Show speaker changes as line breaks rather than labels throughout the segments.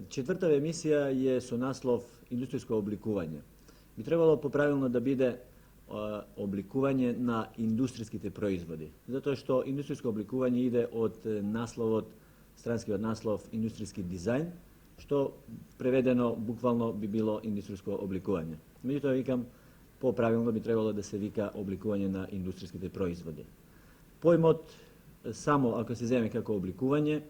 Četvrta emisija je su naslov industrijsko oblikovanje. Bi trebalo popravilno da bide oblikovanje na industrijski te proizvodi. Zato što industrijsko oblikovanje ide od naslov, stranski od naslov industrijski dizajn, što prevedeno bukvalno bi bilo industrijsko oblikovanje. Međutim, vikam, popravilno bi trebalo da se vika oblikovanje na industrijski te proizvodi. Pojmot, samo ako se zove kako oblikovanje,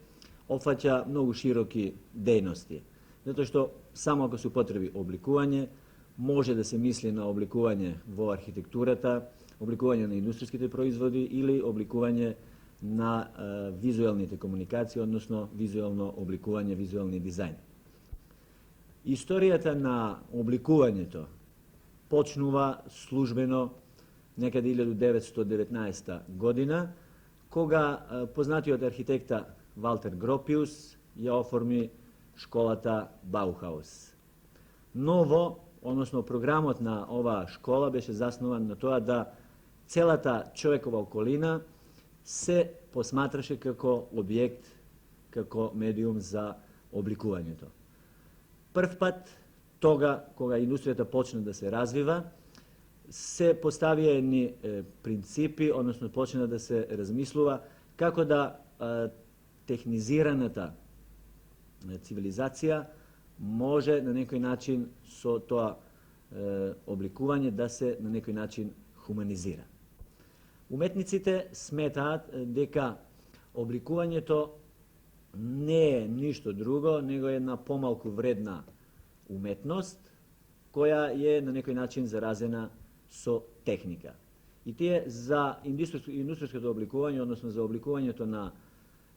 opfaća mnogo široki dejnosti. Zato što samo ako su potrebi oblikovanje, može da se misli na oblikovanje vo arhitekturata, oblikovanje na industrijski te proizvodi ili oblikovanje na vizualne te komunikacije, odnosno vizualno oblikovanje, vizualni dizajn. Istorijata na oblikovanje to počnuva službeno nekad 1919. godina, koga poznati od arhitekta Walter Gropius je oformi školata Bauhaus. Novo, odnosno programotna ova škola beše zasnovan na to da cela ta čovjekova okolina se posmatraše kako objekt, kako medijum za oblikovanje to. Prv pat toga, koga industrijata počne da se razviva, se postavljeni principi, odnosno počne da se razmisluva kako da tehnizirana ta civilizacija može na neki način so to oblikovanje da se na neki način humanizira. Umetnicite smetaат дека oblikovanje to не е нищо друго, него е една помалку вредна уметност, која е на некој начин заразена со техника. И тие за индустријското обликување, односно за обликувањето на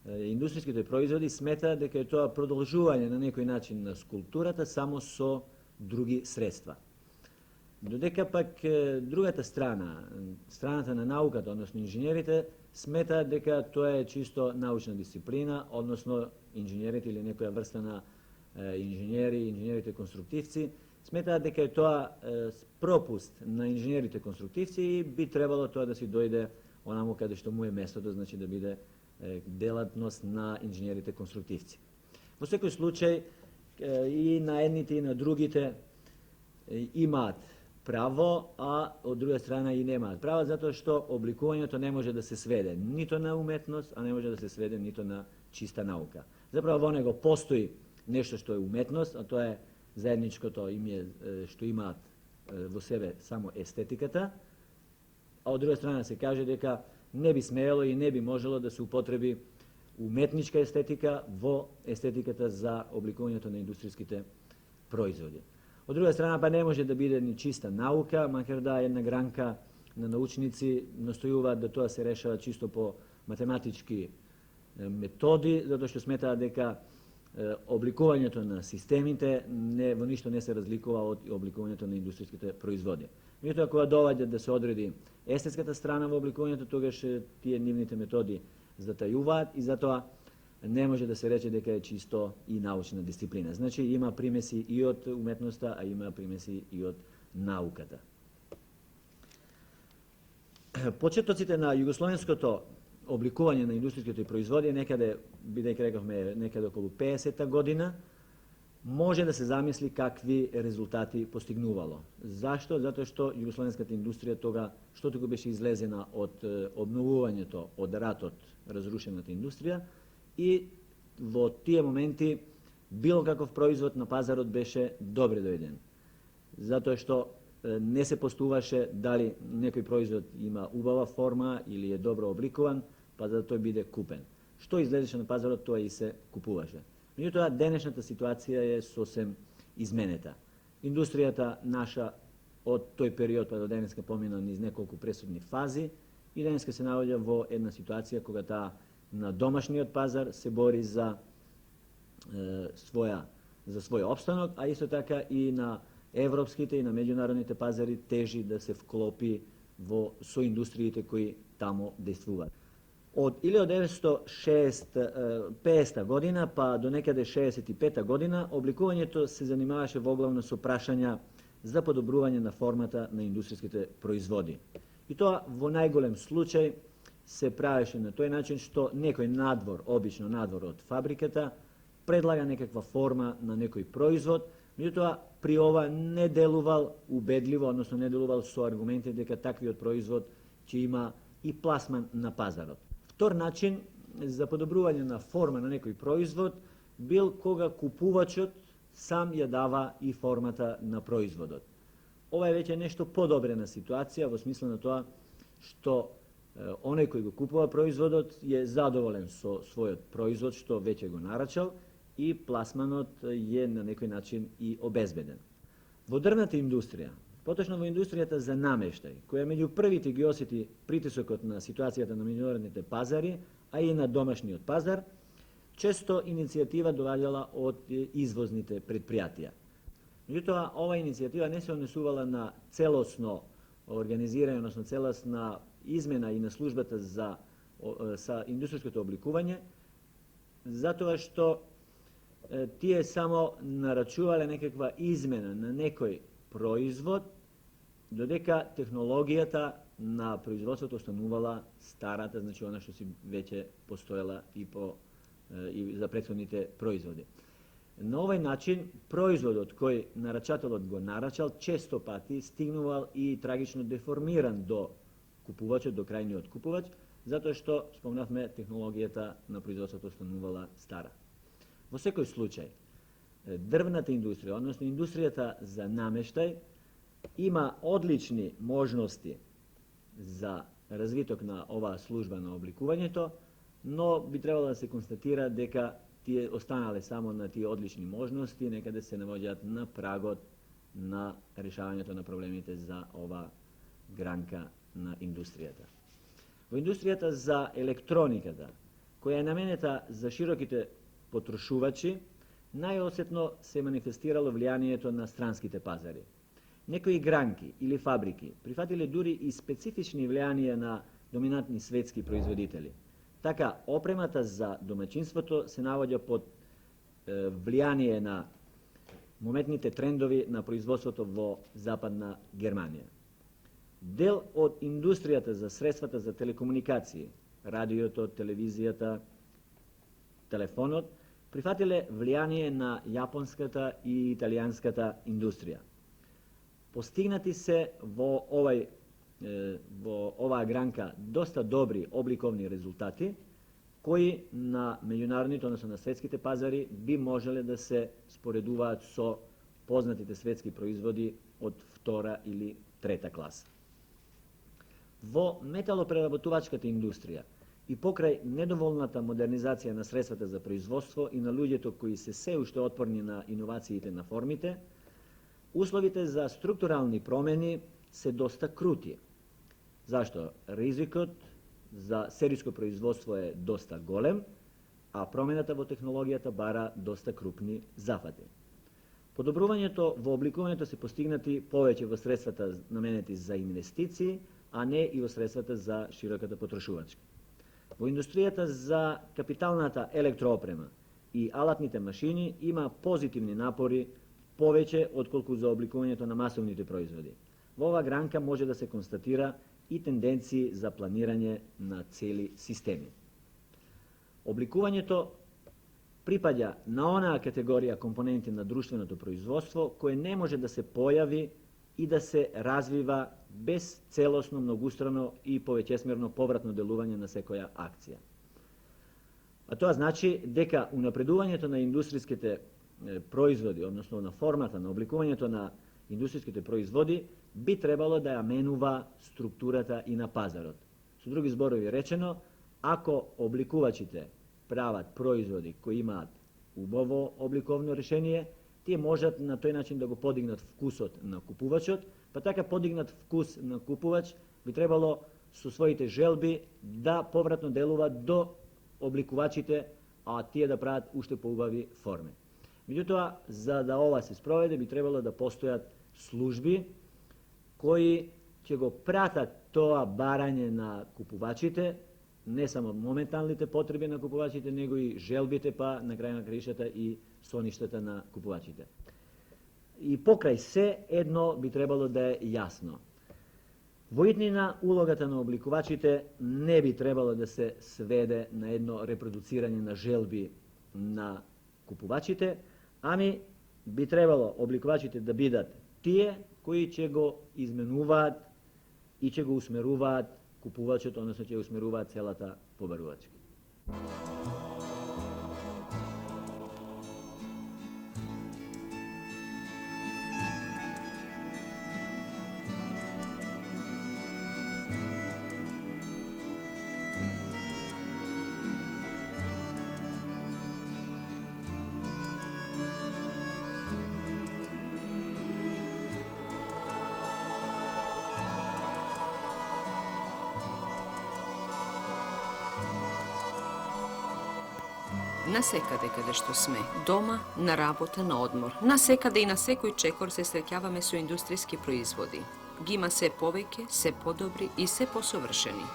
индустријските производи, смета дека е тоа продолжување на некој начин на скулптурата само со други средства. Додека пак другата страна, страната на науката, односно инженерите, смета дека тоа е чисто научна дисциплина, односно инженерите или некоја врста на инженери, инженерите конструктивци, сметаат дека е тоа пропуст на инженерите конструктивци и би требало тоа да си дојде онаму каде што му е местото, значи да биде делатност на инженерите конструктивци. Во секој случај и на едните и на другите имаат право, а од друга страна и немаат право, затоа што обликувањето не може да се сведе нито на уметност, а не може да се сведе нито на чиста наука. Заправо во него постои нешто што е уметност, а тоа е заедничкото име што имаат во себе само естетиката, а од друга страна се каже дека не би смеело и не би можело да се употреби уметничка естетика во естетиката за обликувањето на индустријските производи. Од друга страна, па не може да биде ни чиста наука, макар да една гранка на научници настојуваат да тоа се решава чисто по математички методи, затоа што сметаат дека обликувањето на системите во ништо не се разликува од обликувањето на индустријските производи. Меѓутоа, кога доаѓа да се одреди естетската страна во обликувањето, тогаш тие нивните методи затајуваат и затоа не може да се рече дека е чисто и научна дисциплина. Значи има примеси и од уметноста, а има примеси и од науката. Почетоците на југословенското обликување на индустријските производи некаде, бидејќи рековме некаде околу 50-та година, може да се замисли какви резултати постигнувало. Зашто? Затоа што југословенската индустрија тога што туку беше излезена од обновувањето од ратот, разрушената индустрија, и во тие моменти било каков производ на пазарот беше добре дојден. Затоа што не се постуваше дали некој производ има убава форма или е добро обликуван, па да тој биде купен. Што излезеше на пазарот, тоа и се купуваше. Меѓутоа, денешната ситуација е сосем изменета. Индустријата наша од тој период па до денеска помина низ неколку пресудни фази и денеска се наоѓа во една ситуација кога таа на домашниот пазар се бори за свој опстанок, а исто така и на европските и на меѓународните пазари тежи да се вклопи со индустриите кои тамо действуваат. Од 1950 година па до некаде 65 година обликувањето се занимаваше воглавно со прашања за подобрување на формата на индустријските производи. И тоа во најголем случај се правеше на тој начин што некој надвор, обично надвор од фабриката, предлага некаква форма на некој производ, меѓутоа при ова не делувал убедливо, односно не делувал со аргументи дека таквиот производ ќе има и пласман на пазарот. Втор начин за подобрување на форма на некој производ бил кога купувачот сам ја дава и формата на производот. Ова е веќе нешто подобрена ситуација во смисла на тоа што оној кој го купува производот е задоволен со својот производ што веќе го нарачал и пласманот е на некој начин и обезбеден. Во дрвната индустрија, поточно во индустријата за намештај, која меѓу првите ги осети притисокот на ситуацијата на меѓународните пазари, а и на домашниот пазар, често иницијатива доаѓала од извозните предпријатија. Меѓутоа, ова иницијатива не се однесувала на целосно организирање, односно целосна измена и на службата за индустријското обликување, затоа што тие само нарачувале некаква измена на некој производ, додека технологијата на производството останувала старата, значи она што си веќе постоела и за претходните производи. На овој начин, производот кој нарачателот го нарачал, често пати стигнувал и трагично деформиран до купувачот, до крајниот купувач, затоа што, спомнавме, технологијата на производството останувала стара. Во секој случај, дрвната индустрија, односно индустријата за намештај, има одлични можности за развиток на оваа служба на обликувањето, но би требало да се констатира дека тие останале само на тие одлични можности, некаде се наоѓаат на прагот на решавањето на проблемите за ова гранка на индустријата. Во индустријата за електрониката, која е наменета за широките потрошувачи, најосетно се манифестирало влијанието на странските пазари. Некои гранки или фабрики прифатиле дури и специфични влијанија на доминантни светски производители. Така, опремата за домаќинството се наоѓа под влијание на мометните трендови на производството во Западна Германија. Дел од индустријата за средствата за телекомуникации, радиото, телевизијата, телефонот, прифатиле влијание на јапонската и италијанската индустрија. Постигнати се во оваа гранка доста добри обликовни резултати, кои на меѓународните, односно на светските пазари, би можеле да се споредуваат со познатите светски производи од втора или трета класа. Во металопреработувачката индустрија и покрај недоволната модернизација на средствата за производство и на луѓето кои се уште отпорни на иновациите на формите, условите за структурални промени се доста крути. Зашто? Ризикот за сериско производство е доста голем, а промената во технологијата бара доста крупни зафати. Подобрувањето во обликувањето се постигнати повеќе во средствата наменети за инвестиции, а не и во средствата за широката потрошувачка. Во индустријата за капиталната електроопрема и алатните машини има позитивни напори повеќе отколку за обликувањето на масовните производи. Во оваа гранка може да се констатира и тенденции за планирање на цели системи. Обликувањето припаѓа на онаа категорија компоненти на друштвеното производство кој не може да се појави и да се развива без целосно, многустрано и повеќесмерно повратно делување на секоја акција. А тоа значи дека унапредувањето на индустријските производи, односно на формата на обликувањето на индустријските производи, би требало да ја менува структурата и на пазарот. Со други зборови речено, ако обликувачите прават производи кои имаат убаво обликовно решение, тие можат на тој начин да го подигнат вкусот на купувачот, па така подигнат вкус на купувач би требало со своите желби да повратно делува до обликувачите, а тие да прават уште поубави форми. Меѓутоа, за да ова се спроведе, би требало да постојат служби кои ќе го пратат тоа барање на купувачите, не само моменталните потреби на купувачите, него и желбите, па на крај на краишата и соништата на купувачите. И покрај се едно би требало да е јасно. Во иднина улогата на обликувачите не би требало да се сведе на едно репродуцирање на желби на купувачите, ами би требало обликувачите да бидат тие кои ќе го изменуваат и ќе го усмеруваат купувачот, односно ќе усмеруваат целата побарувачка.
Насекаде каде што сме, дома, на работа, на одмор, насекаде и на секој чекор се среќаваме со индустријски производи. Ги има се повеќе, се подобри и се посовршени.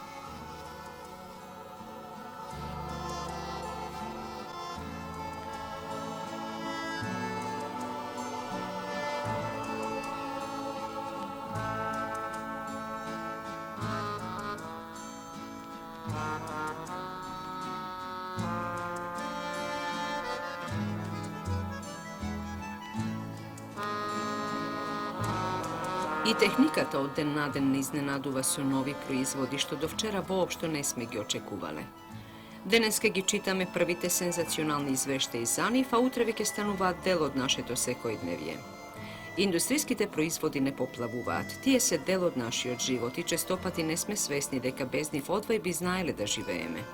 И техниката од ден на ден не изненадува со нови производи, што до вчера воопшто не сме ги очекувале. Денеска ги читаме првите сензационални извештаи за нив, а утре веќе стануваат дел од нашето секојдневје. Индустријските производи не поплавуваат, тие се дел од нашиот живот и честопати не сме свесни дека без нив одвај би знаеле да живееме.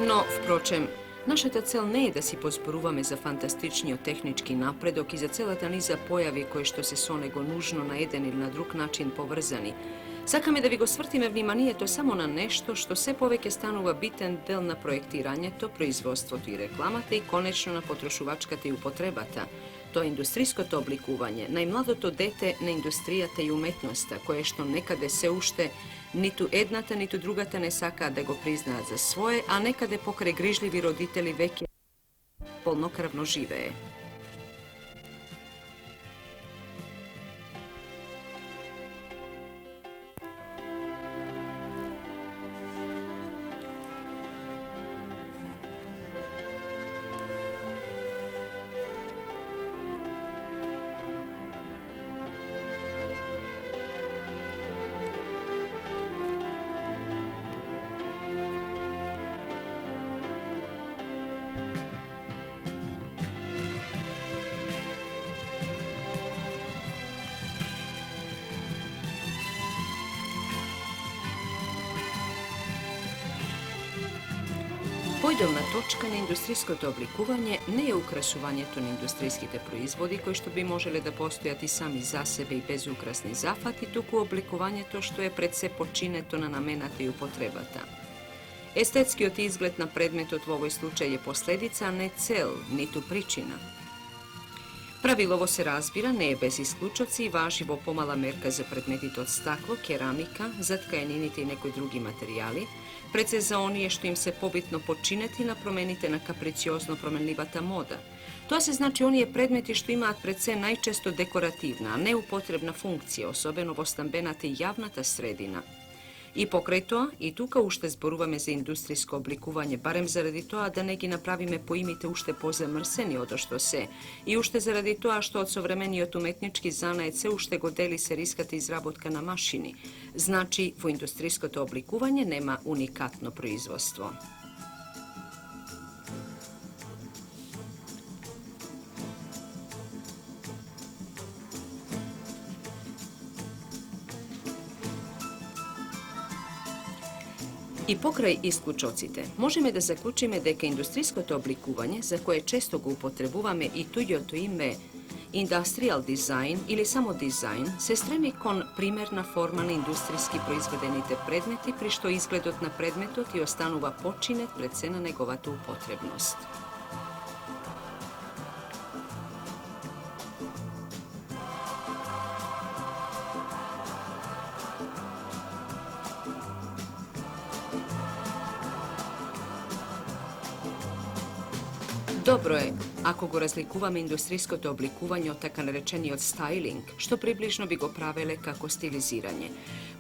Но, впрочем, нашата цел не е да си позборуваме за фантастичниот технички напредок и за целата низа појави кои што се со него нужно на еден или на друг начин поврзани. Сакаме да ви го свртиме вниманието само на нешто што се повеќе станува битен дел на проектирањето, производството и рекламата и конечно на потрошувачката и употребата. Тоа е индустриското обликување, најмладото дете на индустријата и уметноста, кое што некаде се уште ниту едната, ниту другата не сакаат да го признаат за свое, а некаде покрај грижливи родители веќе полнокрвно живее. Појдовна точка на индустријското обликување не е украсувањето на индустријските производи кои што би можеле да постојат и сами за себе и без украсни зафати, туку обликувањето што е пред се починето на намената и употребата. Естетскиот изглед на предметот во овој случај е последица, а не цел, ниту причина. Правилово се разбира, не е без исклучоци и важи во помала мерка за предметите од стакло, керамика, за ткаенините и некои други материјали, пред се за оние што им се побитно подчинети на промените на каприциозно променливата мода. Тоа се значи оние предмети што имаат пред се најчесто декоративна, а не употребна функција, особено во стамбената и јавната средина. И покрај тоа, и тука уште зборуваме за индустријско обликување, барем заради тоа да не ги направиме поимите уште позамрсени одошто се, и уште заради тоа што од современиот уметнички занаед се уште го дели сериската изработка на машини. Значи, во индустријското обликување нема уникатно производство. И покрај исклучоците, можеме да заклучиме дека индустријското обликување, за кое често го употребуваме и туѓото име индустријал дизајн или само дизајн, се стреми кон примерна форма на индустријски произведените предмети, при што изгледот на предметот и останува починет пред се на неговата употребност. Dobro je, ako go razlikuvame industrijsko oblikovanje od tako narečeni od styling, što približno bi go pravile kako stiliziranje.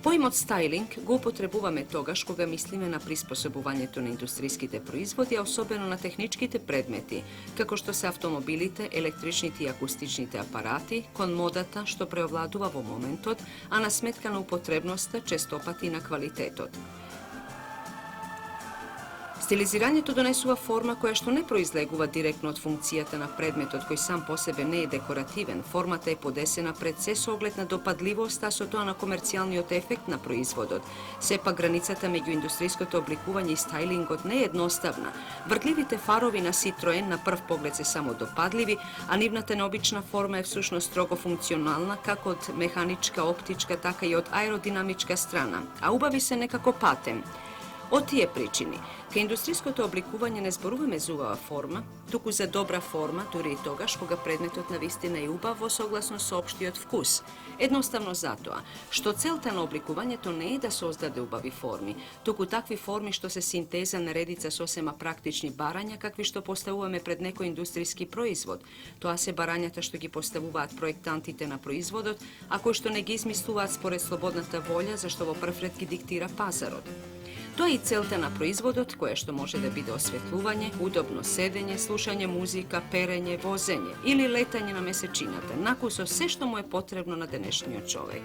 Pojim od styling go upotrebuvame toga što ga mislime na prispodobovanje to na industrijskite proizvodi, a osobeno na tehničkite predmeti, kako što se automobilite, električniti i akustičnite aparati, kon modata što preovladuva vo momentot, a na smetkana upotrebnost često pati na kvalitetot. Stiliziranje to donesuva forma koja što ne proizleguva direktno od funkcijata na predmet od koji sam po sebe ne je dekorativen, formata je podesena pred se ogled na dopadljivost, a so to na komercijalni od efekt na proizvodot. Se pa granicata među industrijsko oblikuvanje i stylingot nejednostavna. Vrtljivite farovi na Citroen na prv pogled se samo dopadljivi, a nivnata neobična forma je vsušno strogo funkcionalna, kako od mehanička, optička, taka i od aerodinamička strana, a ubavi se nekako patem. O tije pričini, ka industrijsko to oblikuvanje ne zboruvame zuvava forma, tuku za dobra forma, turi i toga što ga predmetot navistina i ubavo soglasno soopšti od vkus. Jednostavno zato, što celtano oblikovanje to ne je da se ozdade ubavi formi, tuku takvi formi što se sinteza naredica s osema praktični baranja, kakvi što postavujeme pred neko industrijski proizvod. To a se baranjata što gi postavuvat projektantite na proizvodot, a koji što ne gi izmisluvat spored slobodnata volja, zašto ovo prfretki diktira pazarod. To je i celtana proizvodot koje što može da bide osvetljuvanje, udobno sedenje, slušanje muzika, perenje, vozenje ili letanje na mesečinata, nakuso sve što mu je potrebno na današnji čovek.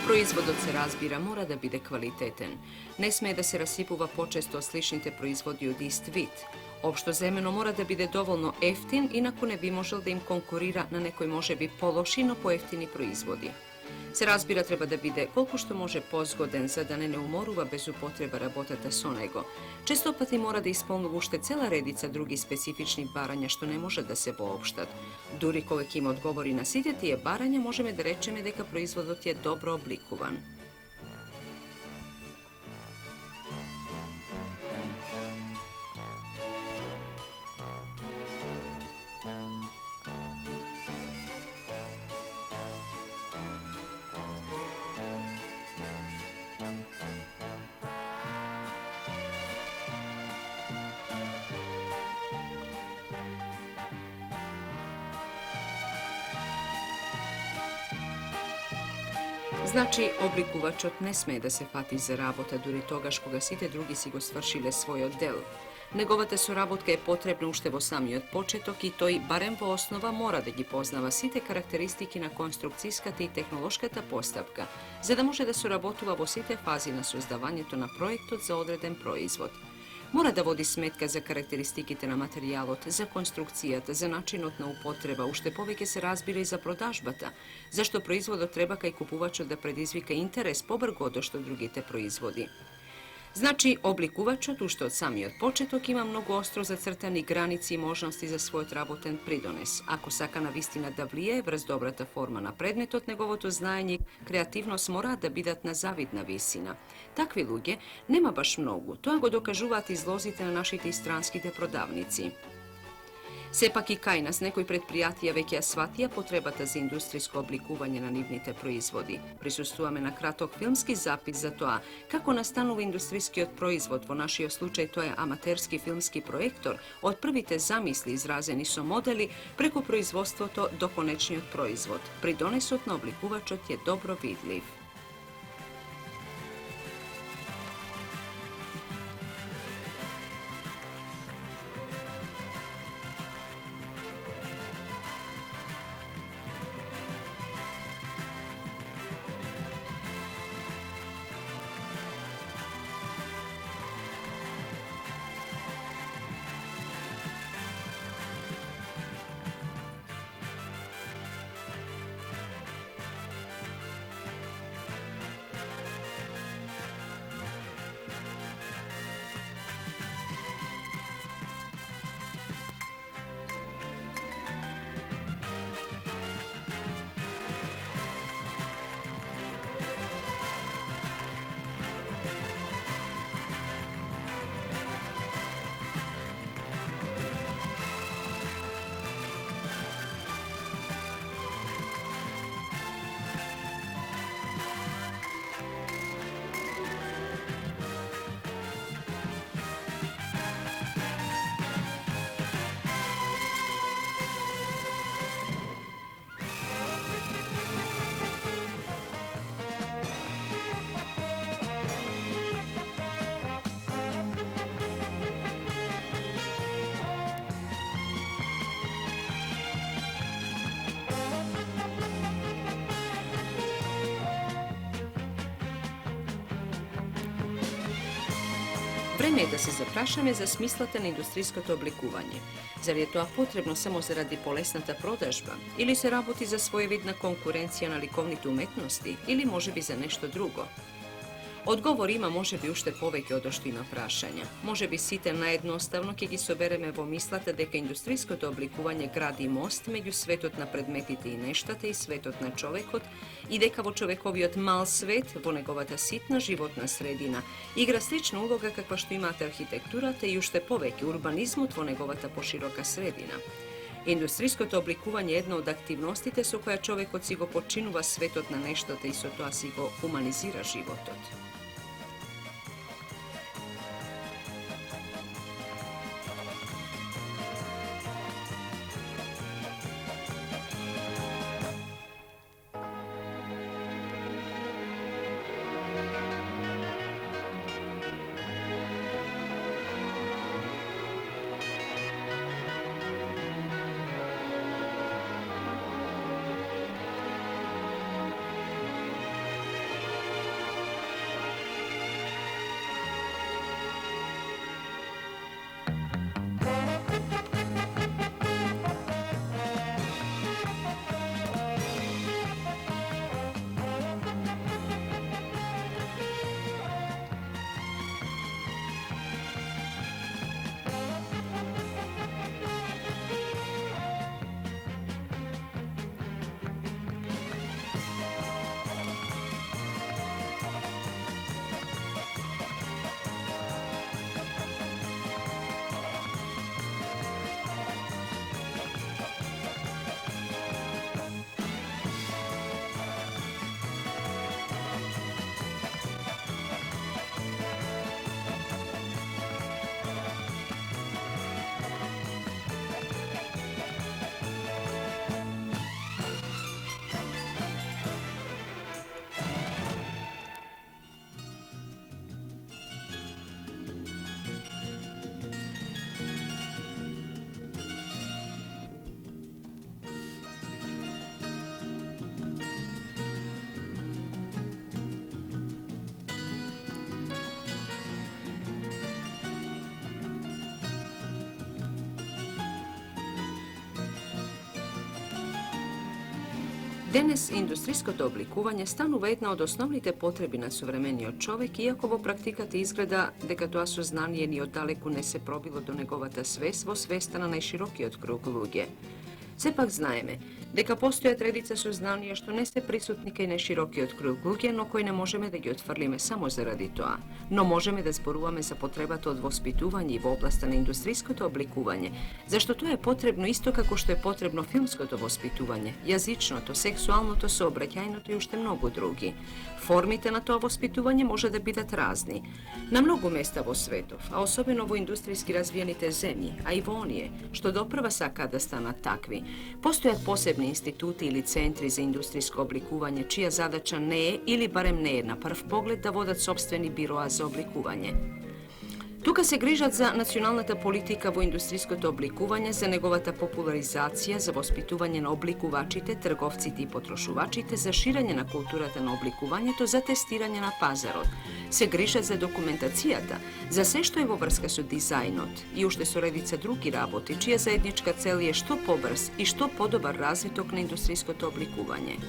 Proizvod od se razbira mora da bide kvalitetan. Ne sme da se rasipuva počesto sličnite proizvodi od ist vid. Opšto zemeno mora da bide dovoljno eftin, inako ne bi možel da im konkurira na nekoj može bi pološino pojeftini proizvodi. Se razbira treba da bide koliko što može pozgoden, za da ne umoruva bez upotreba rabotata s onego. Često pati mora da ispolnu ušte cela redica drugih specifičnih baranja što ne može da se poopštat. Duri kolik im odgovori na sitjetije baranja, možeme da rečeme deka proizvodot je dobro oblikovan. Znači, oblikuvačot ne sme da se fati za rabota duri toga škoga site drugi si go svršile svoj oddel. Negovate su rabotka je potrebna uštevo sami od početok i to i barem po osnova mora da gi poznava site karakteristiki na konstrukcijskata i tehnološkata postavka, za da može da su rabotova vo site fazi na sozdavanje to na projektot za odreden proizvod. Mora da vodi sметка за карактеристиките на материјалот, за конструкцијата, за начинот на употреба, уште повеќе се разбира и за продажбата, зашто производот треба кај купувачот да предизвика интерес побргу од што другите производи. Значи, обликувачот уште од самиот почеток има многу остро зацртани граници и можности за својот работен придонес. Ако сака на вистина да влијае врз добрата форма на предметот, неговото знаење и креативност мора да бидат на завидна висина. Такви луѓе нема баш многу, тоа го докажуваат излозите на нашите и странските продавници. Сепак и кај нас некои предпријатија веќе ја сватија потребата за индустријско обликување на нивните производи. Присуствуваме на краток филмски запис за тоа како настанува индустријскиот производ, во нашиот случај тоа е аматерски филмски проектор, од првите замисли изразени со модели преку производството до конечниот производ. Придонесот на обликувачот е добро видлив. Време е да се запрашаме за смислата на индустријското обликување. Зар е тоа потребно само заради полесната продажба? Или се работи за своевидна конкуренција на ликовните уметности? Или можеби за нешто друго? Одговор има можеби уште повеќе од што има прашања. Можеби сите наедноставно ќе ги собереме во мислата дека индустријското обликување гради мост меѓу светот на предметите и нештата и светот на човекот и дека во човековиот мал свет, во неговата ситна животна средина, игра слична улога каква што имаат архитектурата и уште повеќе урбанизмот во неговата поширока средина. Индустријското обликување е една од активностите со која човекот си го подчинува светот на нештата и со тоа си го хуманизира животот. Денес индустријското обликување станува една од основните потреби на современиот човек, иако во практиката изгледа дека тоа сознание ни оддалеку не се пробило до неговата свест во свеста на најширокиот круг луѓе. Сепак знаеме дека постојат редица сознанија што не се присутни кај најширокиот круг луѓе, но кои не можеме да ги отфрлиме само заради тоа. Но можеме да зборуваме за потребата од воспитување и во областа на индустријското обликување, зашто тоа е потребно исто како што е потребно филмското воспитување, јазичното, сексуалното, сообраќајното и уште многу други. Формите на тоа воспитување може да бидат разни. На многу места во светов, а особено во индустријски развиените земји, а и во оние што допрва сакаат да станат такви, постојат посебни институти или центри за индустријско обликување, чија задача не е или барем не е на прв поглед да водат сопствени бироа за обликување. Тука се грижат за националната политика во индустријското обликување, за неговата популаризација, за воспитување на обликувачите, трговците и потрошувачите, за ширење на културата на обликувањето, за тестирање на пазарот. Се грижат за документацијата, за се што е во врска со дизајнот и уште со редица други работи, чија заедничка цел е што побрз и што подобар развиток на индустријското обликување.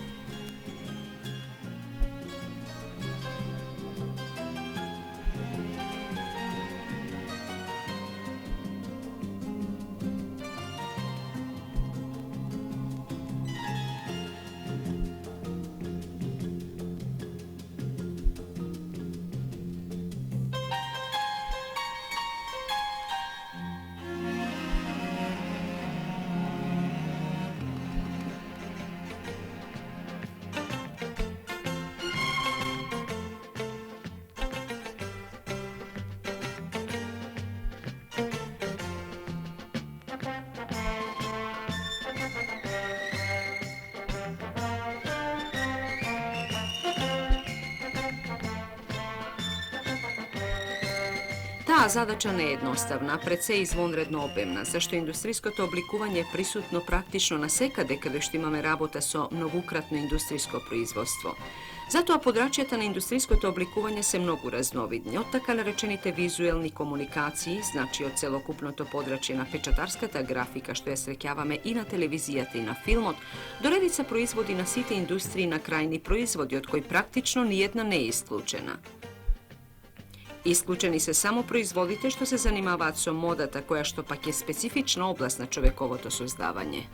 Таа задача не е едноставна, пред се извонредно обемна, зашто индустријското обликување е присутно практично насекаде каде што имаме работа со многукратно индустријско производство. Затоа подрачјата на индустријското обликување се многу разновидни, од така наречените визуелни комуникации, значи од целокупното подрачје на печатарската графика што ја среќаваме и на телевизијата и на филмот, до редица производи на сите индустрии на крајни производи, од кои практично ниедна не е исклучена. Исклучени се само производите што се занимаваат со модата, која што пак е специфична област на човековото создавање.